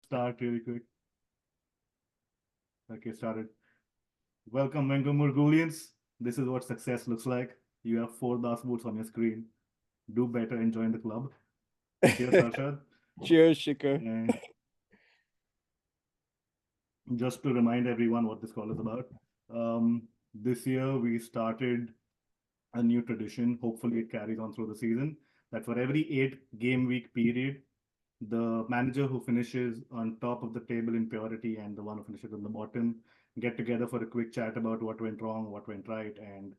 start really quick. Okay, started. Welcome, Wenger Morghulians. This is what success looks like. You have four dashboards on your screen. Do better and join the club. Cheers, Harshad. Cheers, Shikhar. And just to remind everyone what this call is about, this year we started a new tradition. Hopefully, it carries on through the season. That for every 8 game week period, the manager who finishes on top of the table in purity and the one who finishes on the bottom get together for a quick chat about what went wrong, what went right, and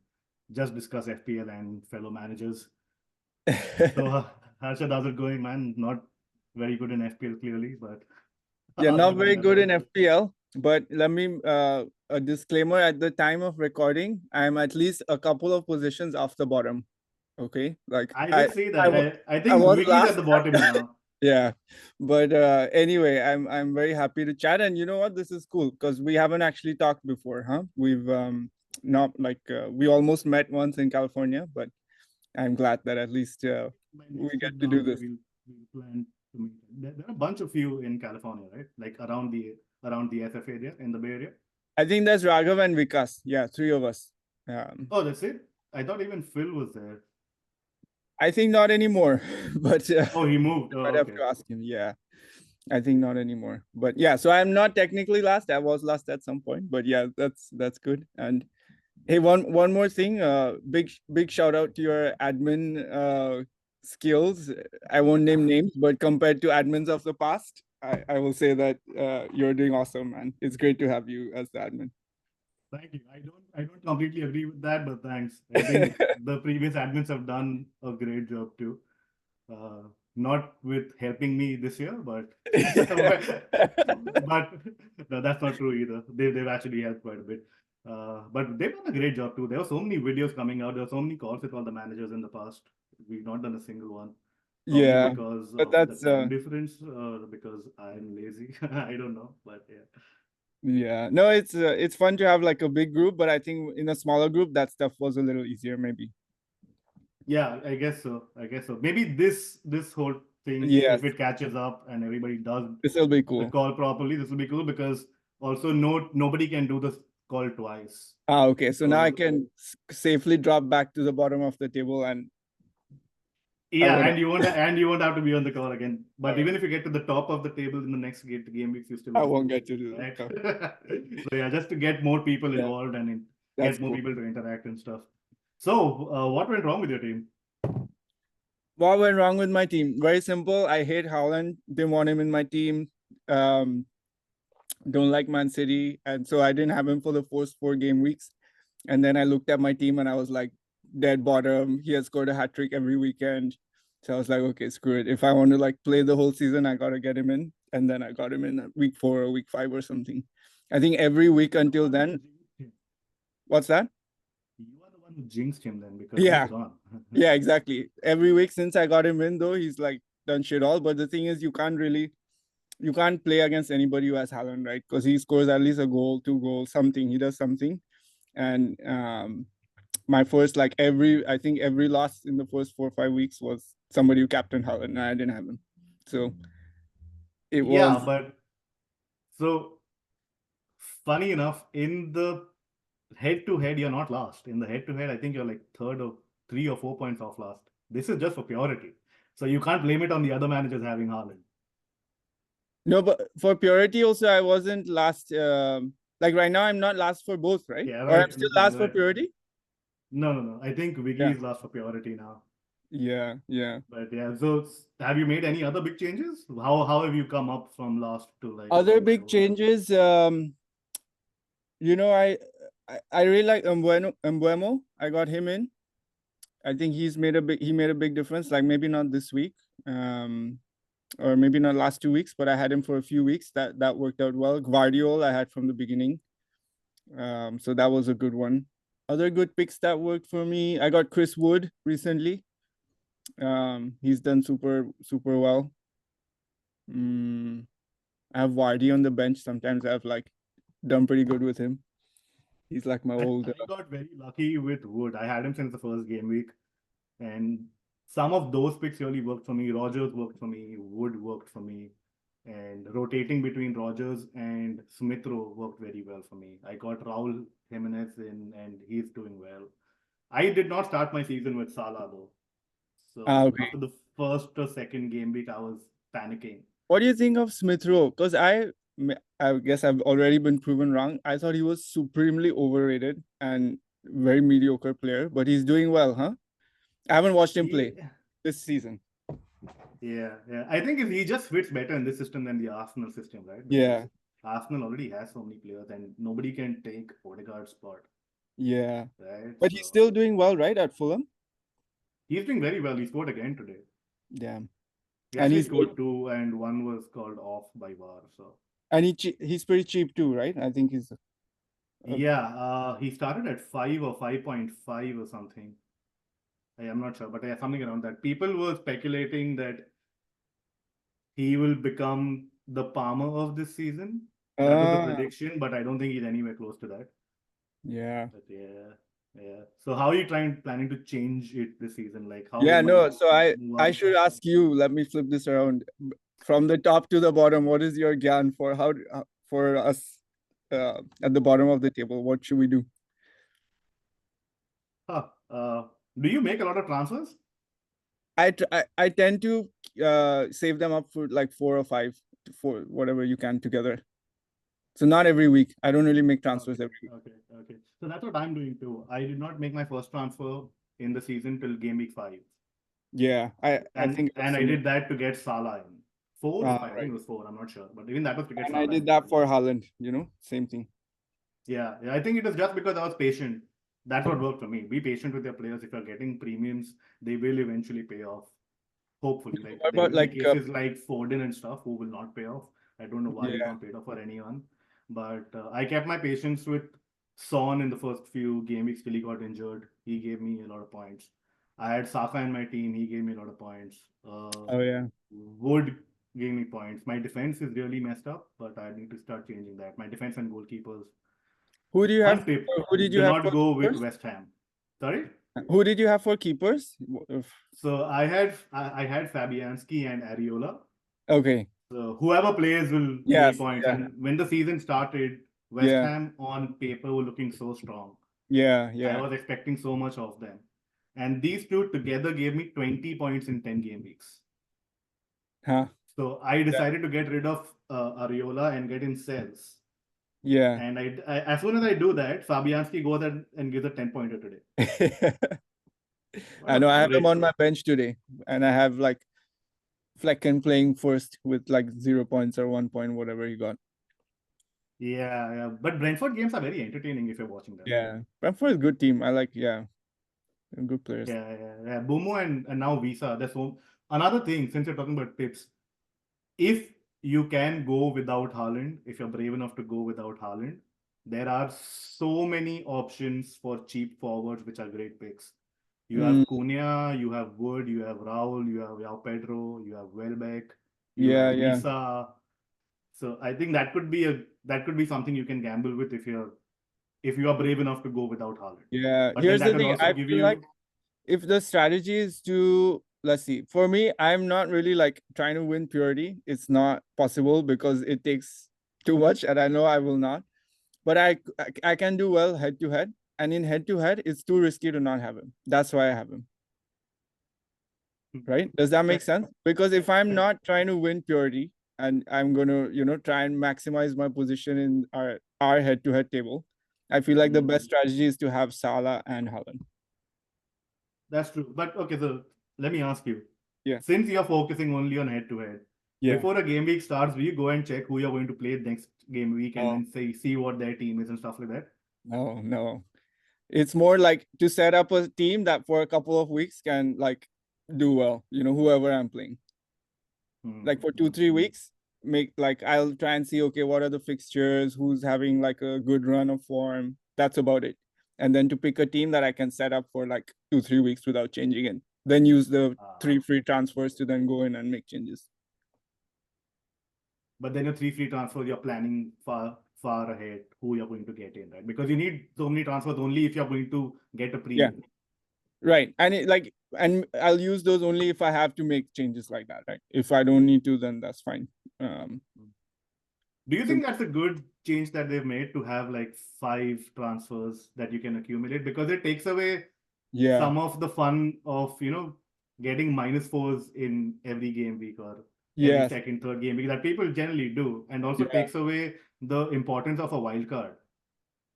just discuss FPL and fellow managers. So, Harshad, how's it going, man? Not very good in FPL, clearly, but Yeah, how's not it very going good in otherwise? FPL, but let me a disclaimer at the time of recording, I'm at least a couple of positions off the bottom. Okay, like I I did say I, that. wa- I I think was Wiggy's at last. the bottom now. Yeah, but anyway, I'm very happy to chat, and you know what? This is cool because we haven't actually talked before, huh? We've not like we almost met once in California, but I'm glad that at least My we next get trip to do down, this. we'll plan to meet. There are a bunch of you in California, right? Like around the FF area in the Bay Area. I think that's Raghav and Vikas. Yeah, three of us. Oh, that's it. I thought even Phil was there. I think not anymore, but Oh, he moved. Oh, I'd have okay. to ask him. Yeah, I think not anymore. But yeah, so I'm not technically last. I was last at some point, but yeah, that's good. And hey, one more thing. Big shout out to your admin skills. I won't name names, but compared to admins of the past, I will say that you're doing awesome, man. It's great to have you as the admin. Thank you. I don't completely agree with that, but thanks. I think the previous admins have done a great job too. Not with helping me this year, but but no, that's not true either. They've actually helped quite a bit. But they've done a great job too. There were so many videos coming out. There were so many calls with all the managers in the past. We've not done a single one. Probably Yeah, because but of the that's time difference, or because I'm lazy. I don't know, but yeah. yeah. No, it's fun to have like a big group, but I think in a smaller group that stuff was a little easier maybe. Yeah, I guess so. I guess so. Maybe this whole thing, if Yes, it catches up and everybody does this will be the cool. call properly, this will be cool because also nobody can do this call twice. Ah, okay. So now I So can safely drop back to the bottom of the table and I yeah, won't. and you won't have to be on the call again. All But right. even if you get to the top of the table in the next game weeks, you still I have to won't do get it, to do this. right? No. So yeah, just to get more people Yeah, involved and that's get more cool. people to interact and stuff. So what went wrong with your team? What went wrong with my team? Very simple. I hate Haaland. Didn't want him in my team. Um, don't like Man City, and so I didn't have him for the first 4 game weeks. And then I looked at my team and I was like, dead bottom. He has scored a hat trick every weekend. So I was like, okay, screw it. If I want to like play the whole season, I gotta get him in. And then I got him in week 4 or week 5 or something. I think every week You're the until one who then. jinxed him. What's that? You are the one who jinxed him then because he's Yeah, gone. yeah, exactly. Every week since I got him in, though, he's like done shit all. But the thing is, you can't play against anybody who has Haaland, right? Because he scores at least a goal, 2 goals, something. He does something. And my first like I think every loss in the first 4 or 5 weeks was somebody who captained Haaland, and I didn't have him. So it Yeah, was but so funny enough, in the head to head, you're not last. In the head to head, I think you're like third or 3 or 4 points off last. This is just for purity. So you can't blame it on the other managers having Haaland. no, but for purity also I wasn't last. Like right now I'm not last for both, right? Yeah, Or I'm right, still last for right. purity. No, no, no. I think Wiggy Yeah, is last for purity now. yeah, yeah. But yeah, so have you made any other big changes? How have you come up from last to like Other big whatever? changes. You know, I really like Mbuemo. I got him in. I think he made a big difference. Like maybe not this week, or maybe not last 2 weeks, but I had him for a few weeks. That worked out well. Guardiol I had from the beginning, so that was a good one. Other good picks that worked for me. I got Chris Wood recently. He's done super well. I have Vardy on the bench. Sometimes I've like done pretty good with him. He's like my old. I got very lucky with Wood. I had him since the first game week, and some of those picks really worked for me. Rogers worked for me. Wood worked for me. And rotating between Rogers and Smith Rowe worked very well for me. I got Raul Jimenez in, and he's doing well. I did not start my season with Salah though. So Okay. after the first or second game week, I was panicking. What do you think of Smith Rowe? Because I guess I've already been proven wrong. I thought he was supremely overrated and very mediocre player, but he's doing well, huh? I haven't watched him play Yeah, this season. yeah. I think he just fits better in this system than the Arsenal system, right? Because Yeah, Arsenal already has so many players, and nobody can take Odegaard's spot, yeah. right? But he's So still doing well, right, at Fulham? he's doing very well. He scored again today. Yeah. He And actually he's scored two, and one was called off by VAR. So he's pretty cheap too, right? I think he's yeah, he started at 5 or 5.5 or something. I am not sure, but yeah, something around that. People were speculating that he will become the Palmer of this season. That was the prediction, but I don't think he's anywhere close to that. yeah. But yeah. So how are you planning to change it this season? Like how will Yeah, no. you So move I up? should ask you, let me flip this around. From the top to the bottom, what is your gyan for for us at the bottom of the table? What should we do? Huh. Do you make a lot of transfers? I tend to save them up for like 4 or 5 for whatever you can together. So not every week. I don't really make transfers Okay, every week. okay. So that's what I'm doing too. I did not make my first transfer in the season till game week 5. Yeah, I think it was And I similar. did that to get Salah in. 4 or 5, I think Right. it was 4, I'm not sure. But even that was to get And I Salah did in. that for Haaland, same thing. Yeah, I think it was just because I was patient. That's what worked for me. Be patient with your players. If you're getting premiums, they will eventually pay off. Hopefully. Like What there about will be like cases like Foden and stuff who will not pay off. I don't know why he's yeah. not paid off for anyone. But I kept my patience with Son in the first few game weeks till he got injured. He gave me a lot of points. I had Saka in my team. He gave me a lot of points. Oh yeah. Wood gave me points. My defense is really messed up, but I need to start changing that. My defense and goalkeepers Who do you on have? paper Who did you do have not for go with keepers? West Ham. Sorry. Who did you have for keepers? So I had Fabianski and Areola. Okay. So whoever plays will make Yes. points. Yeah. And when the season started, West Yeah. Ham on paper were looking so strong. Yeah. I Yeah. was expecting so much of them. And these two together gave me 20 points in 10 game weeks. Huh. So I decided to get rid of Areola and get in Cells. Yeah. And as soon as I do that, Fabianski goes and gives a 10-pointer today. What I a know I have him great on my play. bench today, and I have like Flecken playing first with like 0 points or 1 point, whatever he got. Yeah. But Brentford games are very entertaining if you're watching them. Yeah. Brentford is a good team. I like, yeah, they're good players. Yeah. Bumo and now Visa. That's so another thing, since you're talking about tips, if you can go without Haaland, if you're brave enough to go without Haaland, there are so many options for cheap forwards which are great picks. You Mm, have Cunha, you have Wood, you have Raul, you have Yao Pedro, you have Welbeck, you yeah, have yeah, Visa. So I think that could be something you can gamble with if you are brave enough to go without Haaland. yeah. But then Here's that the will thing. also I give feel like you. if the strategy is to, let's see, for me, I'm not really like trying to win purity. It's not possible because it takes too much, and I know I will not. But I can do well head to head, and in head to head, it's too risky to not have him. That's why I have him. Right? Does that make Fair, sense? Because if I'm fair. not trying to win purity and I'm gonna, try and maximize my position in our head-to-head table, I feel like the best strategy is to have Salah and Haaland. That's true. But okay, so let me ask you. Yeah. Since you're focusing only on head to head, Yeah. before a game week starts, will you go and check who you're going to play next game week and Oh, then see what their team is and stuff like that? no, no. It's more like to set up a team that for a couple of weeks can like do well, whoever I'm playing. Like for 2-3 weeks, make like I'll try and see, okay, what are the fixtures, who's having like a good run of form. That's about it. And then to pick a team that I can set up for like 2-3 weeks without changing it. Then use the 3 free transfers to then go in and make changes. But then your 3 free transfers, you're planning far ahead who you're going to get in, right? Because you need so many transfers only if you're going to get a Yeah. premium. Right. And it like and I'll use those only if I have to make changes like that, right? If I don't need to, then that's fine. Do you So think that's a good change that they've made to have like 5 transfers that you can accumulate? Because it takes away yeah, some of the fun of, getting -4s in every game week or every yes, second, third game week that people generally do, and also yeah, takes away the importance of a wild card.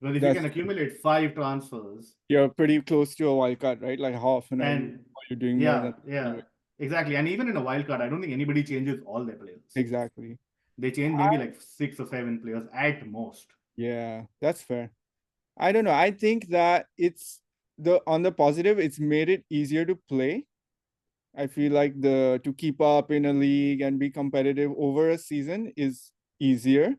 Because if you that's can accumulate 5 transfers, you're pretty close to a wild card, right? Like how often and are you doing more yeah, than yeah, anyway? exactly. And even in a wild card, I don't think anybody changes all their players. Exactly. They change maybe like 6 or 7 players at most. Yeah, that's fair. I don't know. I think that it's on the positive, it's made it easier to play. I feel like the to keep up in a league and be competitive over a season is easier,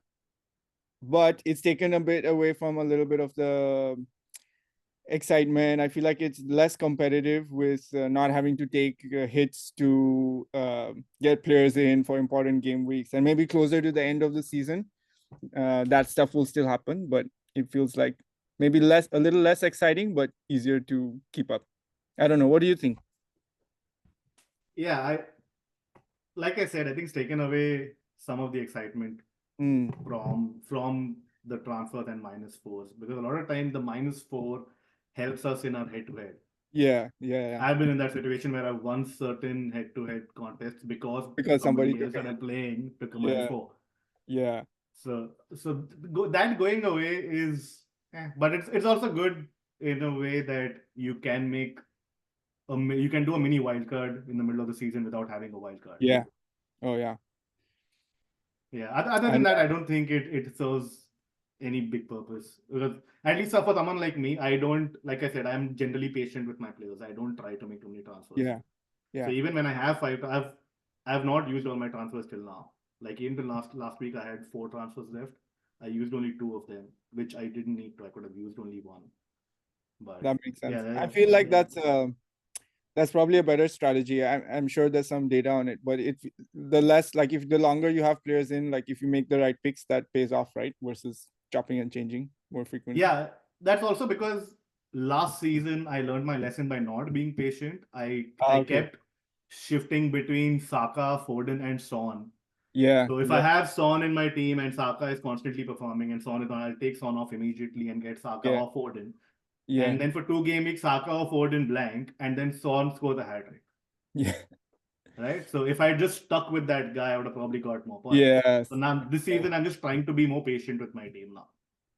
but it's taken a bit away from a little bit of the excitement. I feel like it's less competitive with not having to take hits to get players in for important game weeks, and maybe closer to the end of the season, that stuff will still happen, but it feels like maybe a little less exciting, but easier to keep up. I don't know. What do you think? Yeah, like I said, I think it's taken away some of the excitement Mm, from the transfers and -4s, because a lot of time the -4 helps us in our head-to-head. yeah, yeah. I've been in that situation where I've won certain head-to-head contests because Because somebody somebody took else that it. I'm playing took a Yeah, -4. yeah, So that going away is, but it's also good in a way that you can you can do a mini wildcard in the middle of the season without having a wildcard. yeah. Oh, yeah. Yeah. Other than And that, I don't think it serves any big purpose. Because at least for someone like me, I don't, like I said, I'm generally patient with my players. I don't try to make too many transfers. yeah, So yeah, even when I have 5, I've not used all my transfers till now. Like even the last week, I had 4 transfers left. I used only 2 of them, which I didn't need to. I could have used only one. But that makes yeah, sense. I feel like yeah, that's probably a better strategy. I'm sure there's some data on it, but the less like if the longer you have players in, like if you make the right picks, that pays off, right? Versus chopping and changing more frequently. yeah. That's also because last season I learned my lesson by not being patient. I Okay. kept shifting between Saka, Foden, and Son. Yeah, So if I yeah, have Son in my team and Saka is constantly performing and Son is on, I'll take Son off immediately and get Saka yeah, or Foden. yeah, And then for 2 game weeks, Saka or Foden blank, and then Son scores a hat trick. yeah. Right? So if I just stuck with that guy, I would have probably got more points. Yes. So now this Yeah, season, I'm just trying to be more patient with my team now.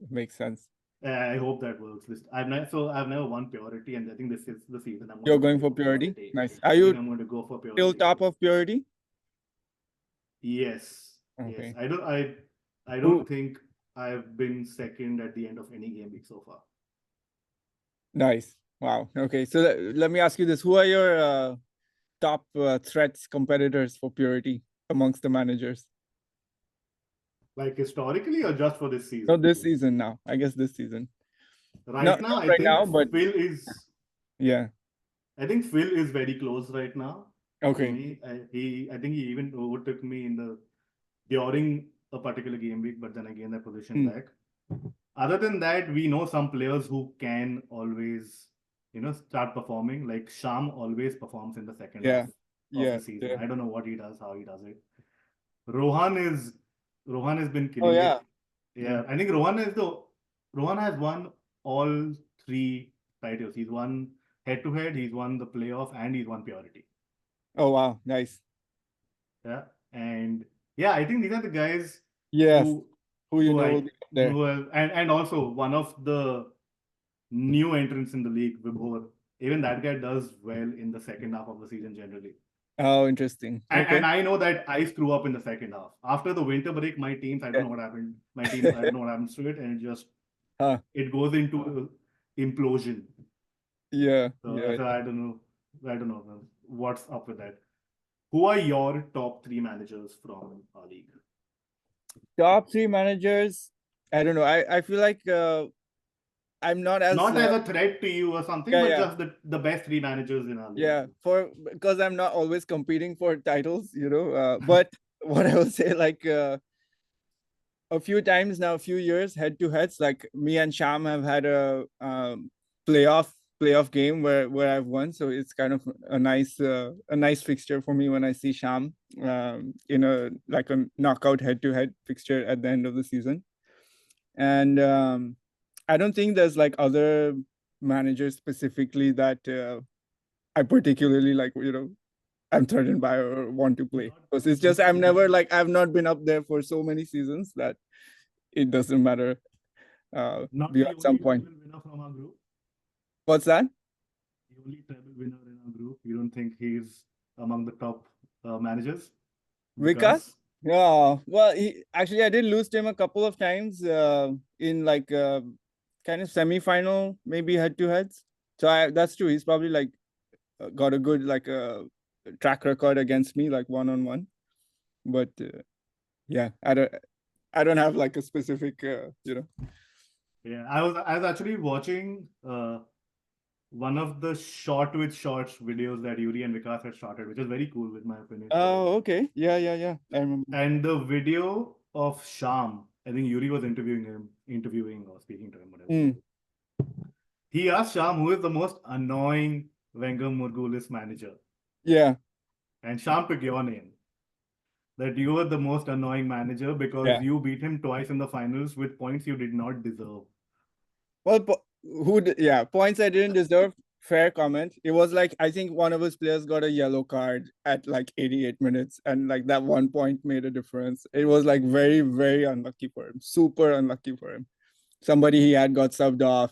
makes sense. I hope that works. I've never won purity, and I think this is the season I'm going You're to going give for it all I purity. take. Nice. Are I think you I'm going to go for still purity. top of purity? Yes, yes. Okay. I Who? don't think I've been second at the end of any game week so far. Nice. Wow. Okay. So let me ask you this: who are your top threats competitors for purity amongst the managers? Like historically, or just for this No, season? this season now. I guess this season. Right now, Not I right think now, but Phil is. yeah. I think Phil is very close right now to Okay. me. I think he even overtook me in the during a particular game week, but then again that position Hmm. back. Other than that, we know some players who can always, start performing. Like Sham always performs in the second half Yeah. of Yeah. the season. Yeah. I don't know what he does, how he does it. Rohan is Rohan has been Oh killing yeah. it. Yeah. Yeah, I think Rohan has won all 3 titles. He's won head to head, he's won the playoff, and he's won purity. Oh wow. Nice. Yeah, and yeah, I think these are the guys Yes. who Who you who know will I be there. who have, and also one of the new entrants in the league, Vibhor. Even that guy does well in the second half of the season generally. Oh, interesting. Okay. And I know that I screw up in the second half. After the winter break, my teams, I don't Yeah. know what happened. My teams, I don't know what happens to it, and Huh. it goes into implosion. Yeah. So, Yeah. so I don't know what's up with that. Who are your top 3 managers from our league? Top three managers. I don't know. I feel like I'm not as Not as a threat to you or something, yeah, but yeah. just the best 3 managers in our league. Yeah, for because I'm not always competing for titles, you know. But what I will say, like a few times now, a few years head to heads, like me and Sham have had a playoff playoff game where I've won, so it's kind of a nice fixture for me when I see Sham in a knockout head-to-head fixture at the end of the season. And I don't think there's like other managers specifically that I particularly like, I'm threatened by or want to play, because it's just I've not been up there for so many seasons that it doesn't matter Not the beyond some only point. treble winner from our group. What's that? The only treble winner in our group. You don't think he's among the top managers? Vikas? Yeah, well, actually I did lose to him a couple of times in kind of semi-final, maybe head-to-heads. So that's true. He's probably got a good track record against me, like one-on-one. But yeah, I don't have like a specific Yeah, I was actually watching one of the short with shorts videos that Yuri and Vikas had started, which is very cool with my opinion. Oh, okay. Yeah. I remember. And the video of Sham, I think Yuri was interviewing or speaking to him, whatever. He asked Sham who is the most annoying Wenger Morghulis manager. Yeah. And Sham took your name. That you were the most annoying manager because you beat him twice in the finals with points you did not deserve. Well, points I didn't deserve. Fair comment. It was like, I think one of his players got a yellow card at like 88 minutes, and like that 1 point made a difference. It was like very, very unlucky for him. Super unlucky for him. Somebody he had got subbed off,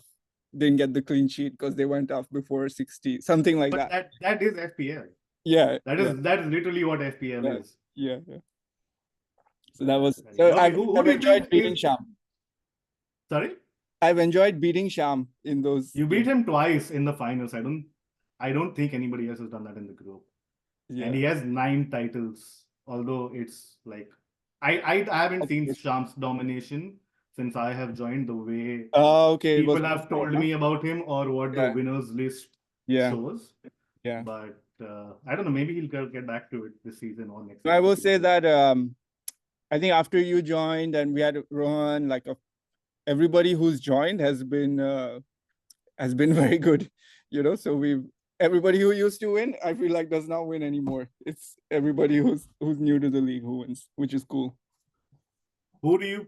didn't get the clean sheet because they went off before 60, something like that. That is FPL. Yeah. That is literally what FPL is. Yeah. So that was I've enjoyed beating Sham. Sorry? I've enjoyed beating Sham in those. You beat him twice in the finals. I don't think anybody else has done that in the group. Yeah. And he has 9 titles. Although it's like I haven't seen Sham's domination since I have joined, the way people have told me about him or what the winners list shows. Yeah. But I don't know, maybe he'll get back to it this season or next season. I will say that I think after you joined and we had Rohan, everybody who's joined has been very good, so everybody who used to win, I feel like does not win anymore. It's everybody who's new to the league who wins, which is cool. What are your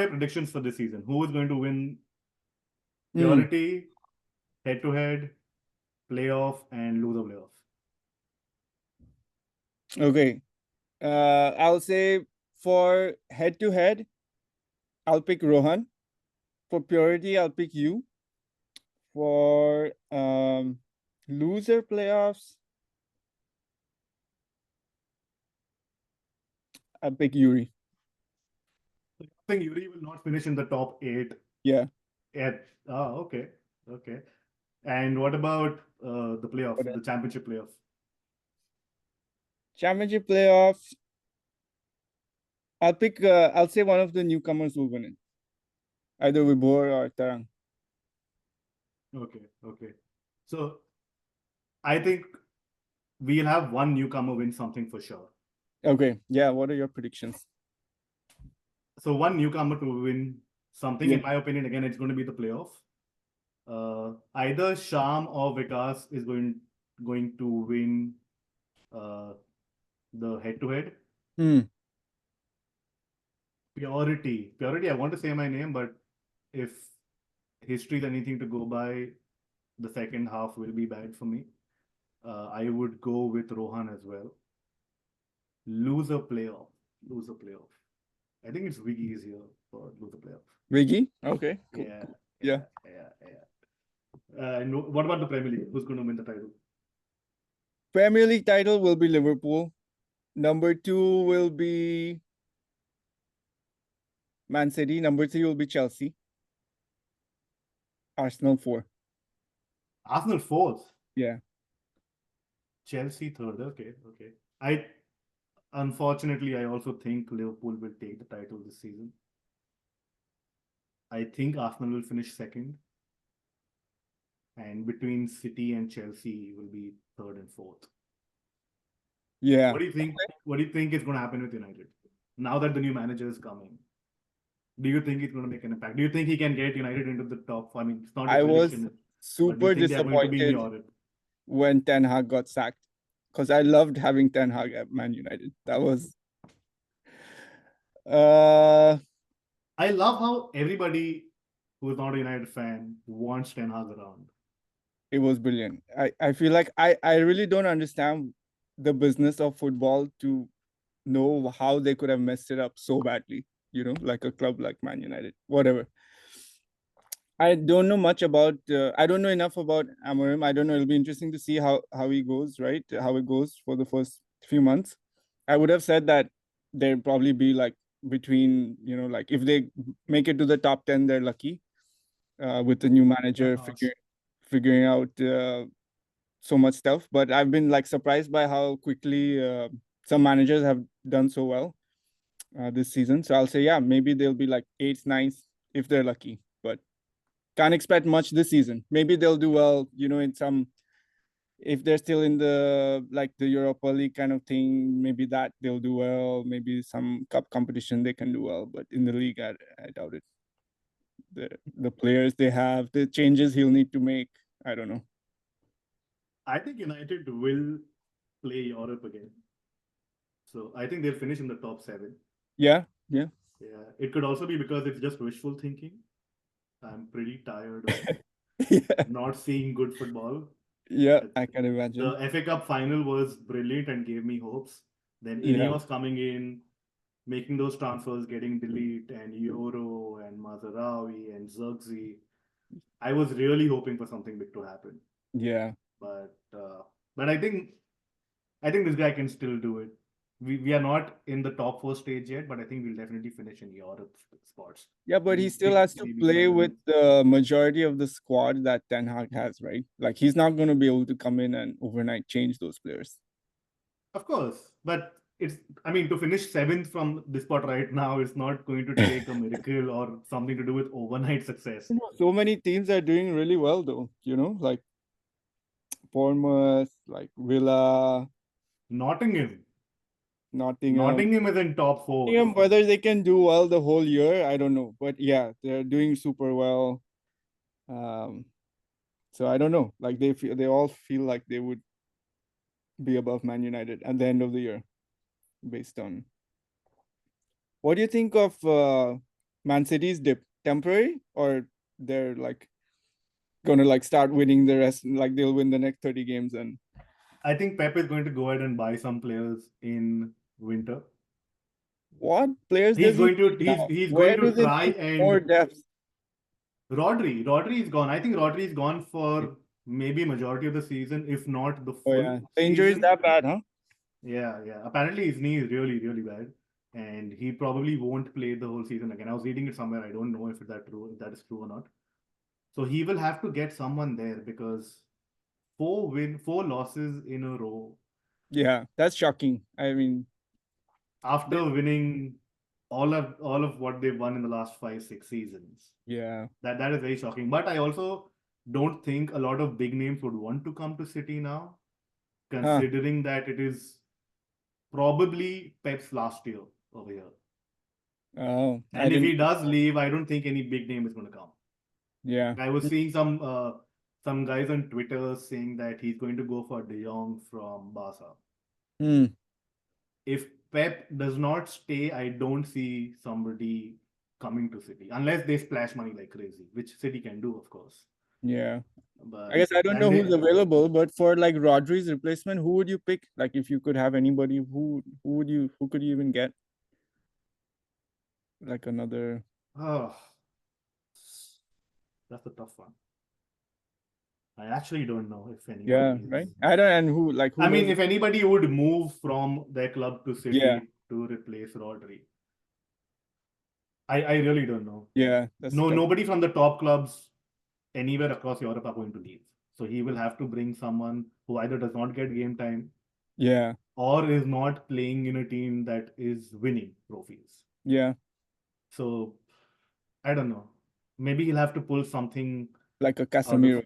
predictions for this season? Who is going to win Purity, head-to-head, playoff, and loser playoff? Okay. I'll say for head-to-head, I'll pick Rohan. For Purity, I'll pick you. For loser playoffs, I'll pick Yuri. I think Yuri will not finish in the top 8. Yeah. Okay. And what about the playoff, the championship playoff? Championship playoffs, I'll say one of the newcomers will win it. Either Vibor or Tarang. Okay. So I think we'll have one newcomer win something for sure. Okay. Yeah. What are your predictions? So one newcomer to win something, in my opinion, again, it's going to be the playoff. Either Sham or Vikas is going to win the head-to-head. Purity, I want to say my name, but if history is anything to go by, the second half will be bad for me. I would go with Rohan as well. Loser playoff. I think it's Wiggy easier for loser playoff. Wiggy? Okay. Cool. Yeah. And what about the Premier League? Who's going to win the title? Premier League title will be Liverpool. Number 2 will be Man City. Number 3 will be Chelsea. Arsenal 4. Arsenal 4th? Yeah. Chelsea 3rd. Okay. Unfortunately, I also think Liverpool will take the title this season. I think Arsenal will finish 2nd. And between City and Chelsea will be 3rd and 4th. Yeah. What do you think? What do you think is going to happen with United now that the new manager is coming? Do you think it's going to make an impact? Do you think he can get United into the top? I mean, it's not. But we super think they are going to be in disappointed Europe. when Ten Hag got sacked because I loved having Ten Hag at Man United. That was uh I love how everybody who is not a United fan wants Ten Hag around. it was brilliant. I feel like I really don't understand the business of football to know how they could have messed it up so badly, like a club like Man United. Whatever. I don't know much about. I don't know enough about Amorim. I don't know. It'll be interesting to see how he goes. Right, how it goes for the first few months. I would have said that there'd probably be like between like if they make it to the top 10, they're lucky. With the new manager That's harsh. figuring out so much stuff. But I've been like surprised by how quickly some managers have done so well this season. So I'll say yeah, maybe they'll be like eighth, ninth if they're lucky. But can't expect much this season. Maybe they'll do well, in some if they're still in the like the Europa League kind of thing, maybe that they'll do well. Maybe some cup competition they can do well, but in the league, I doubt it. The players they have, the changes he'll need to make, I don't know. I think United will play Europe again. So I think they'll finish in the top 7. Yeah, yeah, Yeah. It could also be because it's just wishful thinking. I'm pretty tired of yeah, not seeing good football. yeah. Uh, I can The imagine. FA Cup final was brilliant and gave me hopes. Then Yeah, Ineos coming in, making those transfers, getting Delete and Euro and Mazarawi and Zirkzee. I was really hoping for something big to happen. yeah. But but I think this guy can still do it. We are not in the top 4 stage yet, but I think we'll definitely finish in Europe spots. Yeah, but he still Six, has to maybe play with 7. the majority of the squad that Ten Hag has, right? Like he's not going to be able to come in and overnight change those players. Of course, but I mean, to finish 7th from this spot right now is not going to take a miracle or something to do with overnight success. So many teams are doing really well, though. Like Bournemouth, like Villa, Nottingham. Nottingham. Nottingham is in top 4. Nottingham, whether they can do well the whole year, I don't know. But yeah, they're doing super well. Um, so I don't know. Like they all feel like they would be above Man United at the end of the year, based on. What do you think of Man City's dip? Temporary, or they're like gonna like start winning the rest? Like they'll win the next 30 games and I think Pep is going to go ahead and buy some players in winter. what players He's does he going to need he's now? he's going Where to do they try need more and depth? Rodri is gone. I think Rodri is gone for maybe majority of the season, if not the Oh full yeah, the injury is season. that bad, huh? Yeah, yeah. Apparently his knee is really, really bad, and he probably won't play the whole season again. I was reading it somewhere. I don't know if that is true or not. So he will have to get someone there because 4 losses in a row Yeah, that's shocking. I mean, after winning all of what they've won in the last 5, 6 seasons. yeah, That is very shocking. But I also don't think a lot of big names would want to come to City now, huh? considering that it is probably Pep's last year over here. Oh, I And if didn't. he does leave, I don't think any big name is going to come. Yeah. I was seeing some guys on Twitter saying that he's going to go for De Jong from Barca. Hmm. If Pep does not stay, I don't see somebody coming to City unless they splash money like crazy, which City can do, of course. Yeah. I But guess I don't and know who's they, available, but for like Rodri's replacement, who would you pick? Like if you could have anybody, who could you even get? Like another. oh, that's a tough one. I actually don't know if Yeah, anybody right. is. I don't and who like who I mean, knows? if anybody would move from their club to Yeah, City to replace Rodri, I really don't know. yeah, that's No, tough. nobody from the top clubs anywhere across Europe are going to leave. So he will have to bring someone who either does not get game time Yeah, or is not playing in a team that is winning trophies. yeah, So I don't know. Maybe he'll have to pull something like a out of. Casemiro.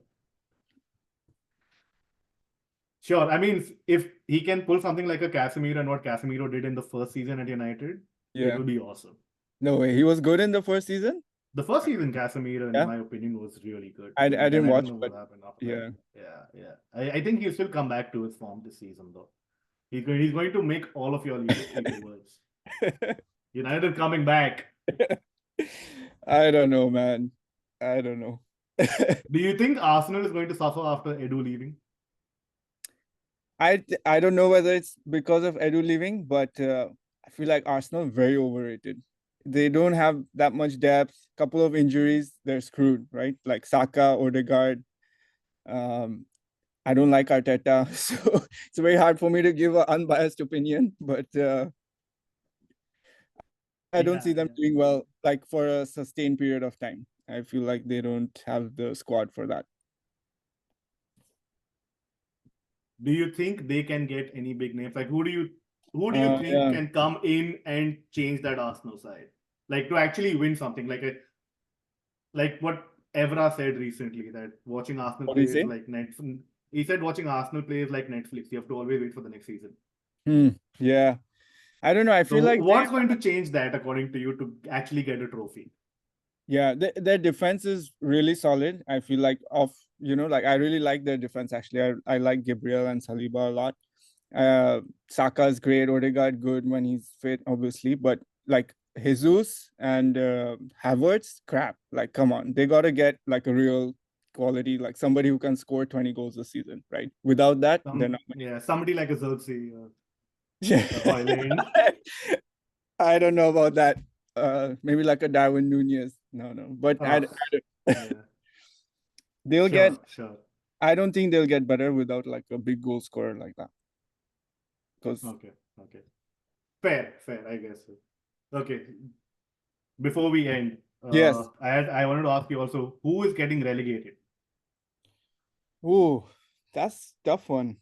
Sure. I mean, if he can pull something like a Casemiro and what Casemiro did in the first season at United, it Yeah. will be awesome. No way. He was good in the first season. The first season, Casemiro, in Yeah, my opinion, was really good. I But then didn't I don't watch, know but what happened after that. yeah. Yeah. I think he'll still come back to his form this season, though. He's going to make all of y'all eat your words. United coming back. I don't know, man. I don't know. Do you think Arsenal is going to suffer after Edu leaving? I don't know whether it's because of Edu leaving, but I feel like Arsenal very overrated. They don't have that much depth. Couple of injuries, they're screwed, right? Like Saka, Odegaard. Um, I don't like Arteta, so it's very hard for me to give an unbiased opinion. But I don't see them Yeah. doing well, like for a sustained period of time. I feel like they don't have the squad for that. Do you think they can get any big names? Like who do you think Yeah. can come in and change that Arsenal side? Like to actually win something, like what Evra said recently that watching Arsenal What do you play is say? like Netflix. He said watching Arsenal play is like Netflix. You have to always wait for the next season. Yeah. I don't know. I So feel like what's going to change that according to you to actually get a trophy? yeah, their defense is really solid. I feel like like I really like their defense actually. I like Gabriel and Saliba a lot. Saka is great, Odegaard good when he's fit, obviously, but like Jesus and Havertz, crap. Like, come on, they gotta get like a real quality, like somebody who can score 20 goals a season, right? Without that, they're not Somebody like a Xerxes, winning. a Hoyland. I don't know about that. Maybe like a Darwin Nunez. No. But Oh, yeah. they'll get. Sure. I don't think they'll get better without like a big goal scorer like that. Because Okay. Fair, I guess so. Okay. Before we end, yes. I wanted to ask you also who is getting relegated? Ooh, that's tough one.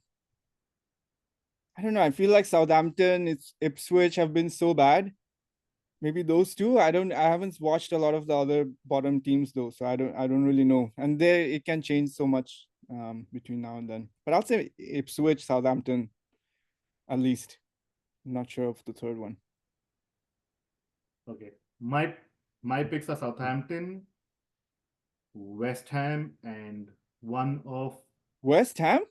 I don't know. I feel like Southampton, it's Ipswich have been so bad. Maybe those two. I haven't watched a lot of the other bottom teams though, so I don't really know. And there it can change so much between now and then. But I'll say Ipswich, Southampton, at least. I'm not sure of the third one. Okay. My picks are Southampton, West Ham, and one of West Ham?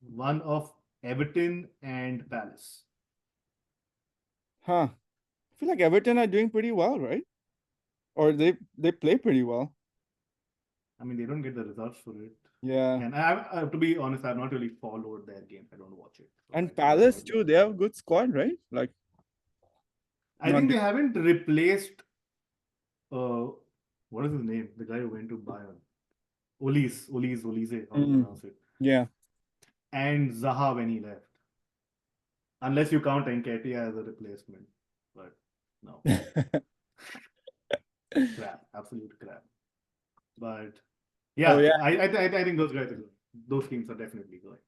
one of Everton and Palace. Huh. I feel like Everton are doing pretty well, right? Or they play pretty well. I mean, they don't get the results for it. Yeah. And I to be honest, I've not really followed their games. I don't watch it. So And I have no Palace idea. too, they have a good squad, right? Like I think they haven't replaced what is his name? The guy who went to Bayern. Olise, how do you pronounce it? Yeah. And Zaha when he left. Unless you count Nketiah as a replacement. But no. Crap. Absolute crap. But yeah, Oh yeah. I think those guys are going. Those teams are definitely going.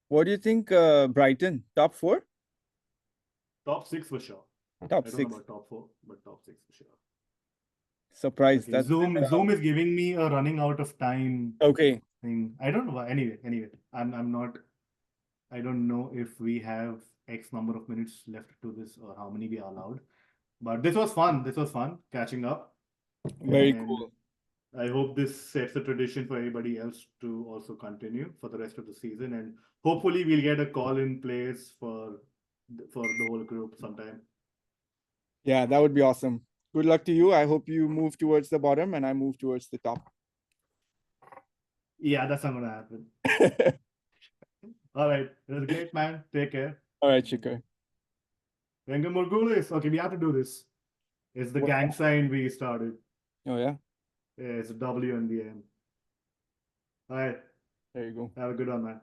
What do you think, Brighton? Top 4? Top 6 for sure. Top I don't 6. know about top 4, but top 6 for sure. Surprised. Okay, That's Zoom is giving me a running out of time okay. thing. I don't know why. Anyway, I'm not. I don't know if we have X number of minutes left to this or how many we are allowed. But this was fun. This was fun catching up. Very And cool. I hope this sets a tradition for everybody else to also continue for the rest of the season. And hopefully we'll get a call in place for the whole group sometime. Yeah, that would be awesome. Good luck to you. I hope you move towards the bottom and I move towards the top. Yeah, that's not gonna happen. All right. It was great, man. Take care. All right, Shikhar. Wenger Morghulis. Okay, we have to do this. It's the gang sign we started. Oh, yeah? Yeah, it's a W and the M. All right. There you go. Have a good one, man.